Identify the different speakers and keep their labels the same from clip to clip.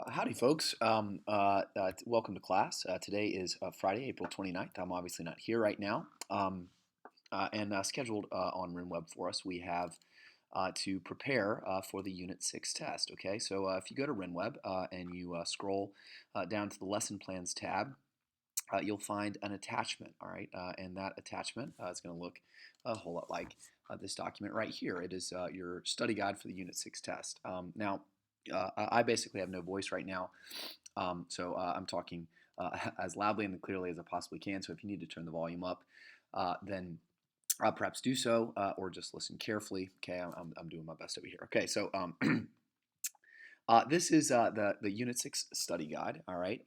Speaker 1: Howdy, folks. Welcome to class. Today is Friday, April 29th. I'm obviously not here right now. And scheduled on RimWeb for us, we have to prepare for the Unit 6 test. Okay, so if you go to RimWeb and you scroll down to the Lesson Plans tab, you'll find an attachment, all right? And that attachment is going to look a whole lot like this document right here. It is your study guide for the Unit 6 test. Now, I basically have no voice right now, so I'm talking as loudly and clearly as I possibly can. So if you need to turn the volume up, then perhaps do so, or just listen carefully. Okay, I'm doing my best over here. Okay, so this is the Unit 6 study guide, all right?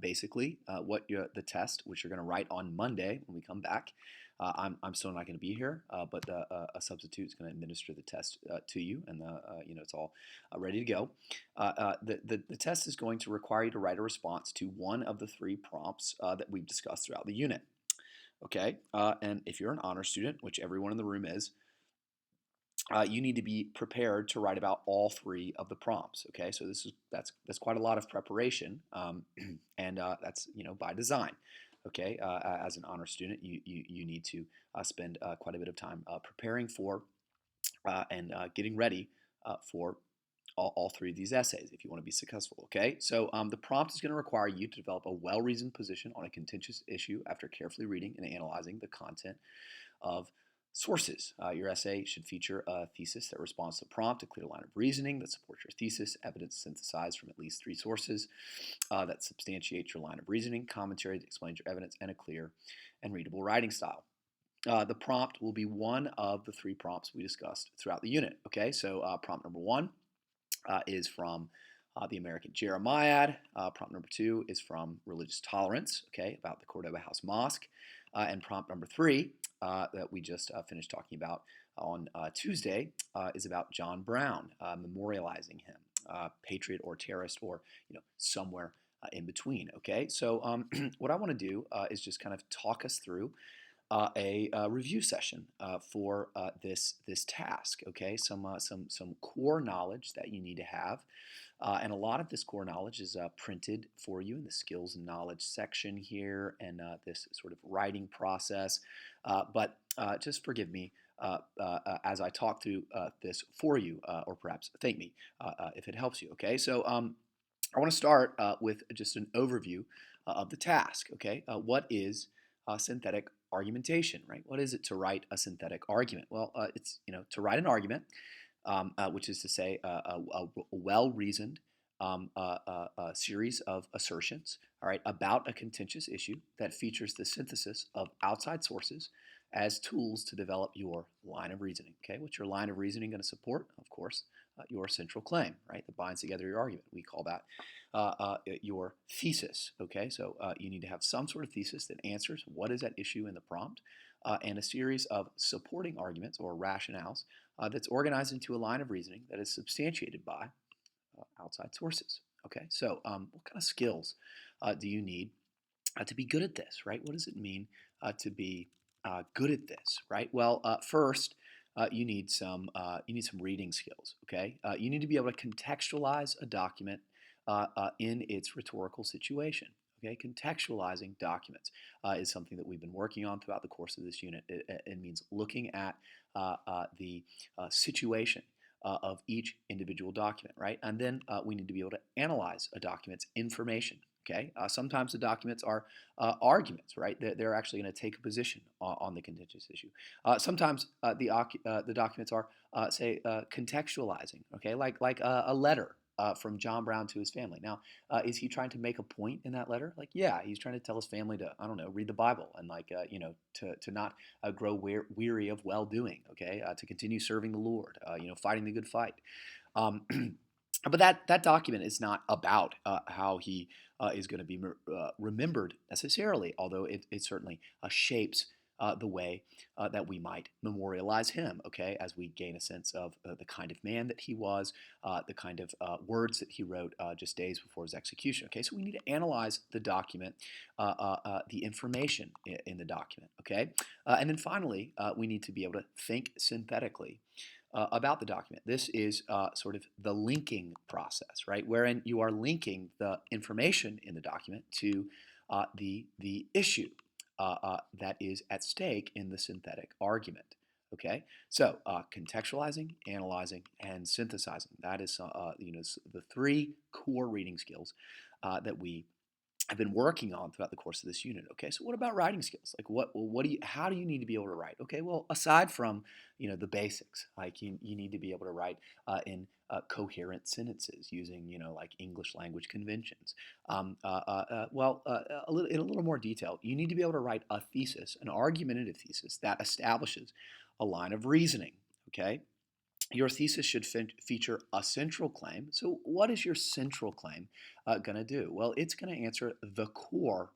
Speaker 1: Basically, the test, which you're going to write on Monday when we come back. I'm still not going to be here, but a substitute is going to administer the test to you, and it's all ready to go. The test is going to require you to write a response to one of the three prompts that we've discussed throughout the unit. Okay, and if you're an honor student, which everyone in the room is, you need to be prepared to write about all three of the prompts. Okay, so that's quite a lot of preparation, and that's by design. Okay, as an honor student, you need to spend quite a bit of time preparing for and getting ready for all three of these essays if you want to be successful. Okay, so the prompt is going to require you to develop a well-reasoned position on a contentious issue after carefully reading and analyzing the content of sources. Your essay should feature a thesis that responds to the prompt, a clear line of reasoning that supports your thesis, evidence synthesized from at least three sources that substantiates your line of reasoning, commentary that explains your evidence, and a clear and readable writing style. The prompt will be one of the three prompts we discussed throughout the unit. Okay, so prompt number one is from the American Jeremiad. Prompt number two is from Religious Tolerance, okay, about the Cordoba House Mosque. And prompt number three that we just finished talking about on Tuesday is about John Brown, memorializing him, patriot or terrorist, or somewhere in between. Okay, so what I want to do is just kind of talk us through a review session for this task. Okay, some core knowledge that you need to have, and a lot of this core knowledge is printed for you in the skills and knowledge section here, and this sort of writing process. But just forgive me. As I talk through this for you, or perhaps thank me if it helps you. Okay, so I want to start with just an overview of the task. Okay, what is synthetic argumentation, right? What is it to write a synthetic argument? Well, it's to write an argument, which is to say a well-reasoned series of assertions, all right, about a contentious issue that features the synthesis of outside sources as tools to develop your line of reasoning. Okay, what's your line of reasoning going to support? Of course, your central claim, right, that binds together your argument. We call that your thesis. Okay, so you need to have some sort of thesis that answers what is at issue in the prompt, and a series of supporting arguments or rationales that's organized into a line of reasoning that is substantiated by outside sources. Okay, so what kind of skills do you need to be good at this, right? What does it mean to be good at this, right? Well, first, you need some reading skills. Okay, you need to be able to contextualize a document in its rhetorical situation. Okay, contextualizing documents is something that we've been working on throughout the course of this unit. It means looking at the situation of each individual document, right? And then we need to be able to analyze a document's information. Okay, sometimes the documents are arguments, right? They're actually going to take a position on the contentious issue. Sometimes the documents are, say, contextualizing. Okay, like a letter from John Brown to his family. Now, is he trying to make a point in that letter? Like, yeah, he's trying to tell his family to, I don't know, read the Bible and to not grow weary of well doing. Okay, to continue serving the Lord. Fighting the good fight. Um, but that document is not about how he is going to be remembered necessarily, although it certainly shapes the way that we might memorialize him, okay, as we gain a sense of the kind of man that he was, the kind of words that he wrote just days before his execution. Okay, so we need to analyze the document, the information in the document, okay? And then finally, we need to be able to think synthetically about the document. This is sort of the linking process, right? Wherein you are linking the information in the document to the issue that is at stake in the synthetic argument. Okay, so contextualizing, analyzing, and synthesizing. That is, the three core reading skills that we I've been working on throughout the course of this unit. Okay, so what about writing skills? Like how do you need to be able to write? Okay, well, aside from the basics, like you need to be able to write in coherent sentences using like English language conventions. In a little more detail, you need to be able to write a thesis, an argumentative thesis that establishes a line of reasoning. Okay, your thesis should feature a central claim. So, what is your central claim going to do? Well, it's going to answer the core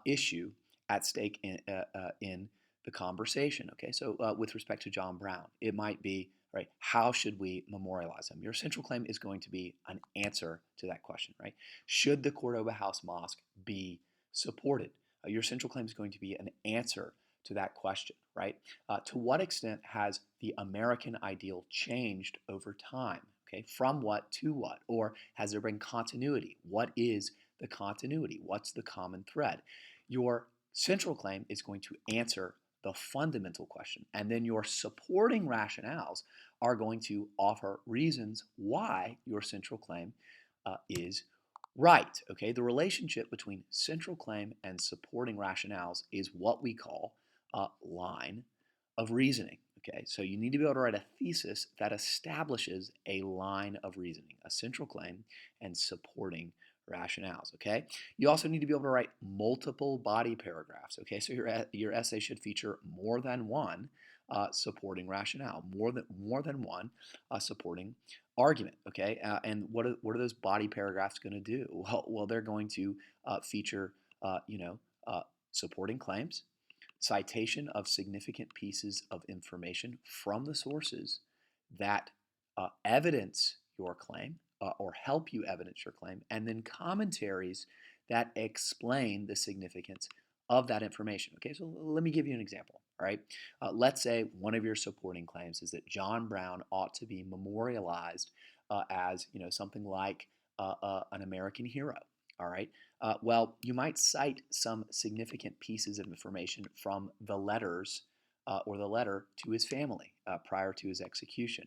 Speaker 1: issue at stake in the conversation. Okay, so with respect to John Brown, it might be, right, how should we memorialize him? Your central claim is going to be an answer to that question, right? Should the Cordoba House Mosque be supported? Your central claim is going to be an answer to that question, right? To what extent has the American ideal changed over time? Okay, from what to what? Or has there been continuity? What is the continuity? What's the common thread? Your central claim is going to answer the fundamental question, and then your supporting rationales are going to offer reasons why your central claim is right. Okay, the relationship between central claim and supporting rationales is what we call line of reasoning. Okay, so you need to be able to write a thesis that establishes a line of reasoning, a central claim, and supporting rationales. Okay, you also need to be able to write multiple body paragraphs. Okay, so your essay should feature more than one supporting rationale, more than one supporting argument. Okay, and what are those body paragraphs going to do? Well, they're going to feature supporting claims, citation of significant pieces of information from the sources that evidence your claim or help you evidence your claim, and then commentaries that explain the significance of that information. Okay, so let me give you an example. All right, let's say one of your supporting claims is that John Brown ought to be memorialized as something like an American hero. All right. Well, you might cite some significant pieces of information from the letters or the letter to his family prior to his execution.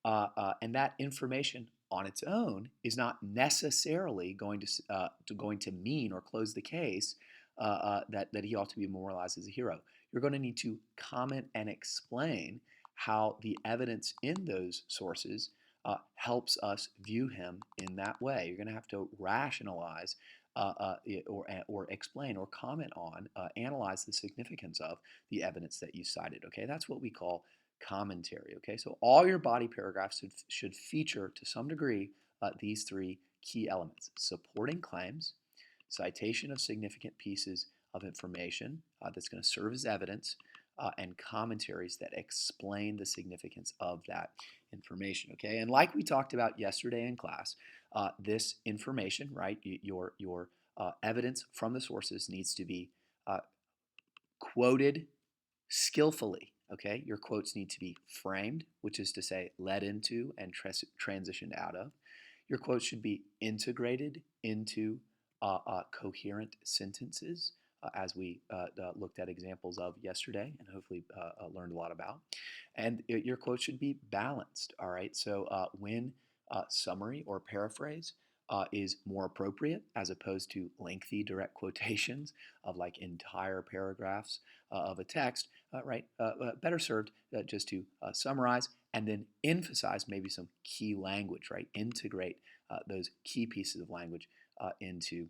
Speaker 1: And that information on its own is not necessarily going to mean or close the case that he ought to be memorialized as a hero. You're going to need to comment and explain how the evidence in those sources helps us view him in that way. You're going to have to rationalize or explain or comment on, analyze the significance of the evidence that you cited. Okay, that's what we call commentary. Okay, so all your body paragraphs should feature to some degree these three key elements: supporting claims, citation of significant pieces of information that's going to serve as evidence, and commentaries that explain the significance of that information. Okay, and like we talked about yesterday in class, this information, right, your evidence from the sources needs to be uh, quoted skillfully. Okay, your quotes need to be framed, which is to say, led into and transitioned out of. Your quotes should be integrated into coherent sentences, as we looked at examples of yesterday and hopefully learned a lot about. And your quotes should be balanced. All right, so when summary or paraphrase is more appropriate as opposed to lengthy direct quotations of like entire paragraphs of a text, right? Better served just to summarize and then emphasize maybe some key language, right? Integrate those key pieces of language into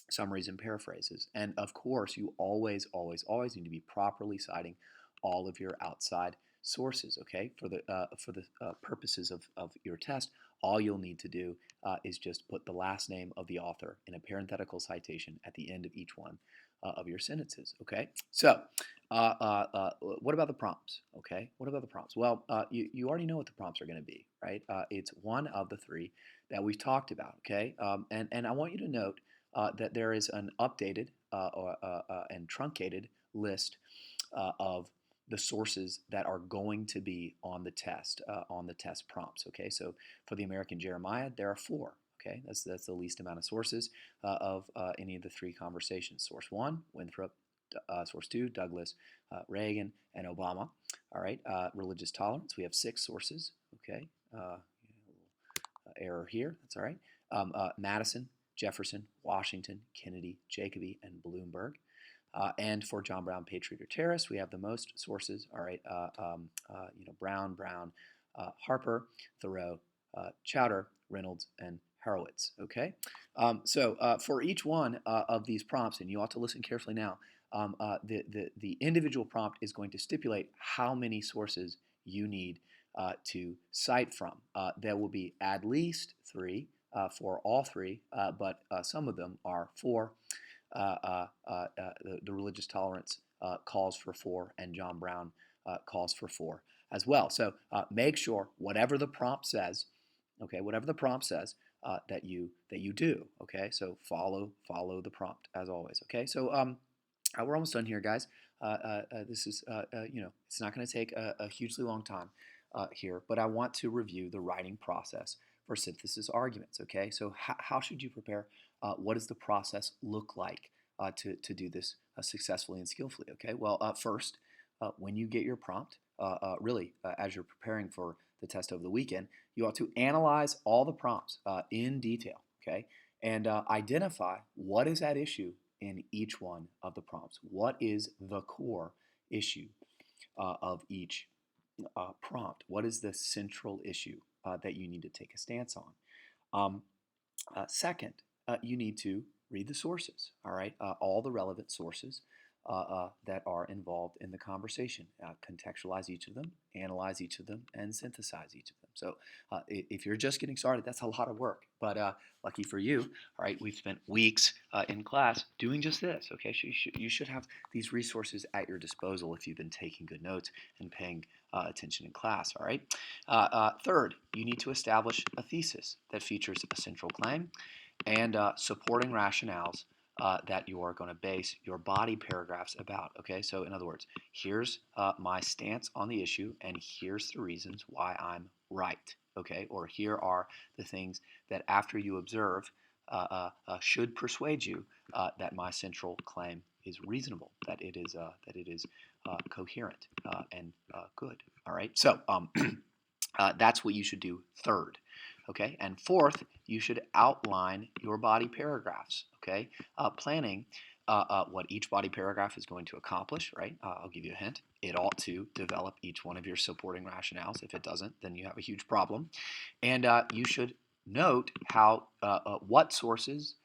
Speaker 1: summaries and paraphrases. And of course, you always, always, always need to be properly citing all of your outside sources. Okay, for the purposes of your test, all you'll need to do is just put the last name of the author in a parenthetical citation at the end of each one of your sentences. Okay, so what about the prompts? Okay, what about the prompts? Well, you already know what the prompts are going to be, right? It's one of the three that we've talked about. Okay, and I want you to note that there is an updated and truncated list of the sources that are going to be on the test prompts. Okay, so for the American Jeremiah, there are 4. Okay, that's the least amount of sources of any of the 3 conversations. Source 1, Winthrop. Source 2, Douglas, Reagan, and Obama. All right, religious tolerance. We have 6 sources. Okay, error here. That's all right. Madison, Jefferson, Washington, Kennedy, Jacoby, and Bloomberg. And for John Brown, Patriot or Terrorist, we have the most sources. All right, Brown, Harper, Thoreau, Chowder, Reynolds, and Horowitz. Okay, so for each one of these prompts, and you ought to listen carefully now, the individual prompt is going to stipulate how many sources you need to cite from. There will be at least 3 for all 3, but some of them are 4. The religious tolerance calls for 4, and John Brown calls for 4 as well. So make sure whatever the prompt says, okay, whatever the prompt says, that you do. Okay, so follow the prompt as always. Okay, so we're almost done here, guys. This is it's not going to take a hugely long time here, but I want to review the writing process for synthesis arguments. Okay, so how should you prepare? What does the process look like to do this successfully and skillfully? Okay, well, first, when you get your prompt, as you're preparing for the test over the weekend, you ought to analyze all the prompts in detail. Okay, and identify what is at issue in each one of the prompts. What is the core issue of each prompt? What is the central issue that you need to take a stance on? Second, you need to read the sources, all right? All the relevant sources that are involved in the conversation. Contextualize each of them, analyze each of them, and synthesize each of them. So if you're just getting started, that's a lot of work. But lucky for you, all right, we've spent weeks in class doing just this, okay? So you should have these resources at your disposal if you've been taking good notes and paying attention in class, all right? Third, you need to establish a thesis that features a central claim and supporting rationales that you are going to base your body paragraphs about. Okay, so in other words, here's my stance on the issue, and here's the reasons why I'm right. Okay, or here are the things that after you observe should persuade you that my central claim is reasonable, that it is coherent and good. All right, so that's what you should do third. Okay, and fourth, you should outline your body paragraphs. Okay, planning what each body paragraph is going to accomplish. Right, I'll give you a hint. It ought to develop each one of your supporting rationales. If it doesn't, then you have a huge problem. And you should note how what sources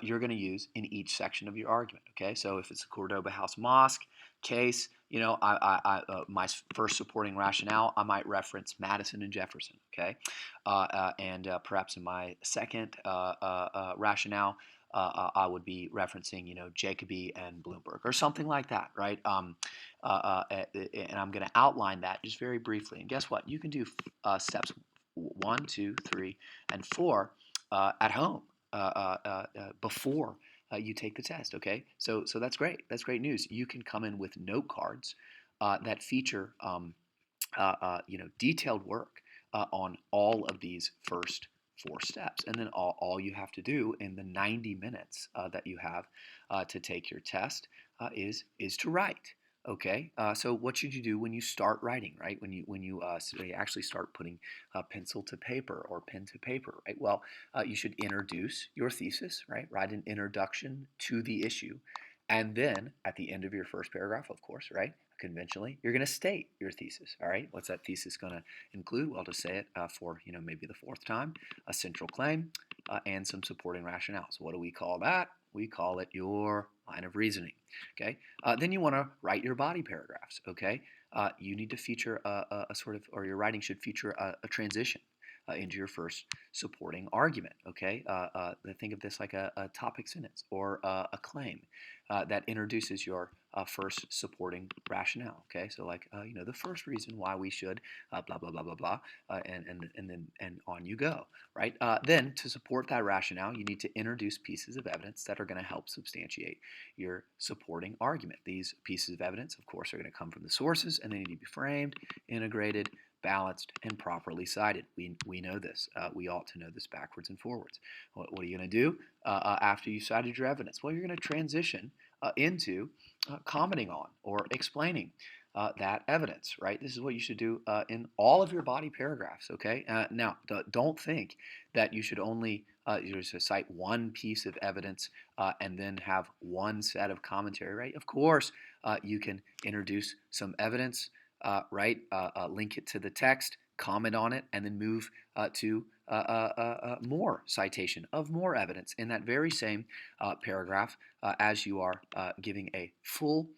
Speaker 1: you're going to use in each section of your argument. Okay, so if it's a Cordoba House Mosque case, my first supporting rationale, I might reference Madison and Jefferson. Okay, and perhaps in my second rationale, I would be referencing, Jacoby and Bloomberg or something like that, right? And I'm going to outline that just very briefly. And guess what? You can do steps 1, 2, 3, and 4 at home before you take the test. Okay, so that's great. That's great news. You can come in with note cards that feature detailed work on all of these first 4 steps, and then all you have to do in the 90 minutes that you have to take your test is to write. Okay, so what should you do when you start writing, right? When you actually start putting pencil to paper or pen to paper, right? Well, you should introduce your thesis, right? Write an introduction to the issue, and then at the end of your first paragraph, of course, right? Conventionally, you're going to state your thesis. All right, what's that thesis going to include? Well, to say it for maybe the 4th time, a central claim and some supporting rationales. What do we call that? We call it your line of reasoning. Okay, then you want to write your body paragraphs. Okay, you need to feature a sort of, or your writing should feature a transition. into your first supporting argument. Okay, think of this like a topic sentence or a claim that introduces your first supporting rationale. Okay, so like the first reason why we should blah blah blah blah blah, and on you go. Right. Then to support that rationale, you need to introduce pieces of evidence that are going to help substantiate your supporting argument. These pieces of evidence, of course, are going to come from the sources, and they need to be framed, integrated, balanced, and properly cited. We know this. We ought to know this backwards and forwards. What are you going to do after you cited your evidence? Well, you're going to transition into commenting on or explaining that evidence, right? This is what you should do in all of your body paragraphs, okay? Now, don't think that you should only cite one piece of evidence and then have one set of commentary, right? Of course, you can introduce some evidence, right? Link it to the text, comment on it, and then move to more citation of more evidence in that very same paragraph as you are giving a full,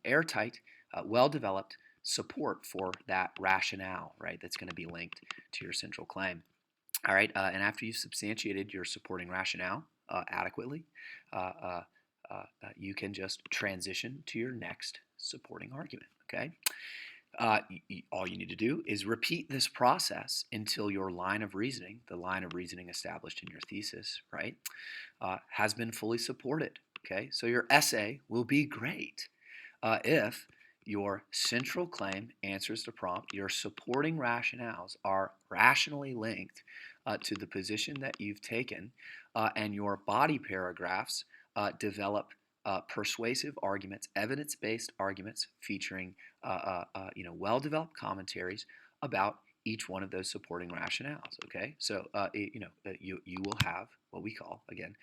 Speaker 1: airtight, well-developed support for that rationale, right? That's going to be linked to your central claim. All right, and after you've substantiated your supporting rationale adequately, you can just transition to your next supporting argument. Okay. All you need to do is repeat this process until your line of reasoning, the line of reasoning established in your thesis, right, has been fully supported. Okay, so your essay will be great if your central claim answers the prompt, your supporting rationales are rationally linked to the position that you've taken, and your body paragraphs develop persuasive arguments, evidence-based arguments featuring well-developed commentaries about each one of those supporting rationales. Okay, so you will have what we call again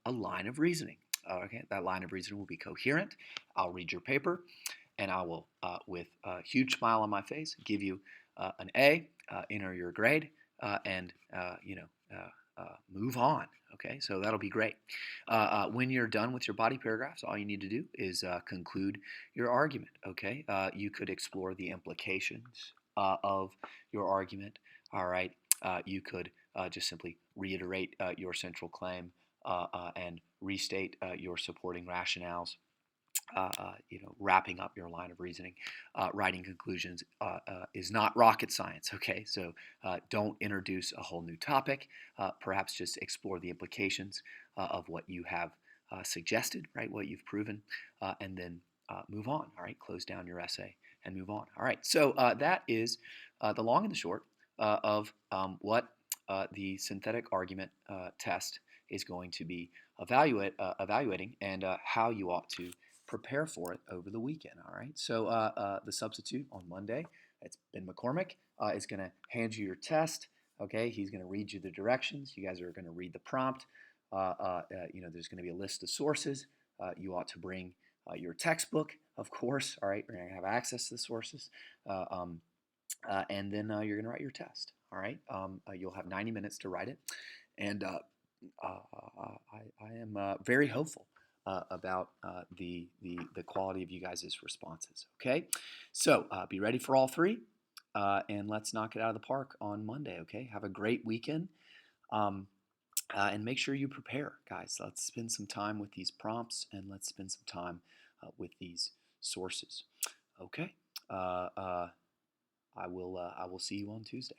Speaker 1: a line of reasoning. Okay, that line of reasoning will be coherent. I'll read your paper, and I will, with a huge smile on my face, give you an A, enter your grade, and move on. Okay, so that'll be great. When you're done with your body paragraphs, all you need to do is conclude your argument. Okay, you could explore the implications of your argument. All right, you could just simply reiterate your central claim and restate your supporting rationales. Wrapping up your line of reasoning, writing conclusions is not rocket science. Okay, so don't introduce a whole new topic. Perhaps just explore the implications of what you have suggested, right? What you've proven, and then move on. All right, close down your essay and move on. All right, so that is the long and the short of what the synthetic argument test is going to be evaluating and how you ought to prepare for it over the weekend. All right. So the substitute on Monday, it's Ben McCormick, is going to hand you your test. Okay. He's going to read you the directions. You guys are going to read the prompt. There's going to be a list of sources. You ought to bring your textbook, of course. All right. We're going to have access to the sources. And then you're going to write your test. All right. You'll have 90 minutes to write it. And I am very hopeful about the quality of you guys' responses. Okay, so be ready for all three, and let's knock it out of the park on Monday. Okay, have a great weekend, and make sure you prepare, guys. Let's spend some time with these prompts, and let's spend some time with these sources. Okay, I will see you on Tuesday.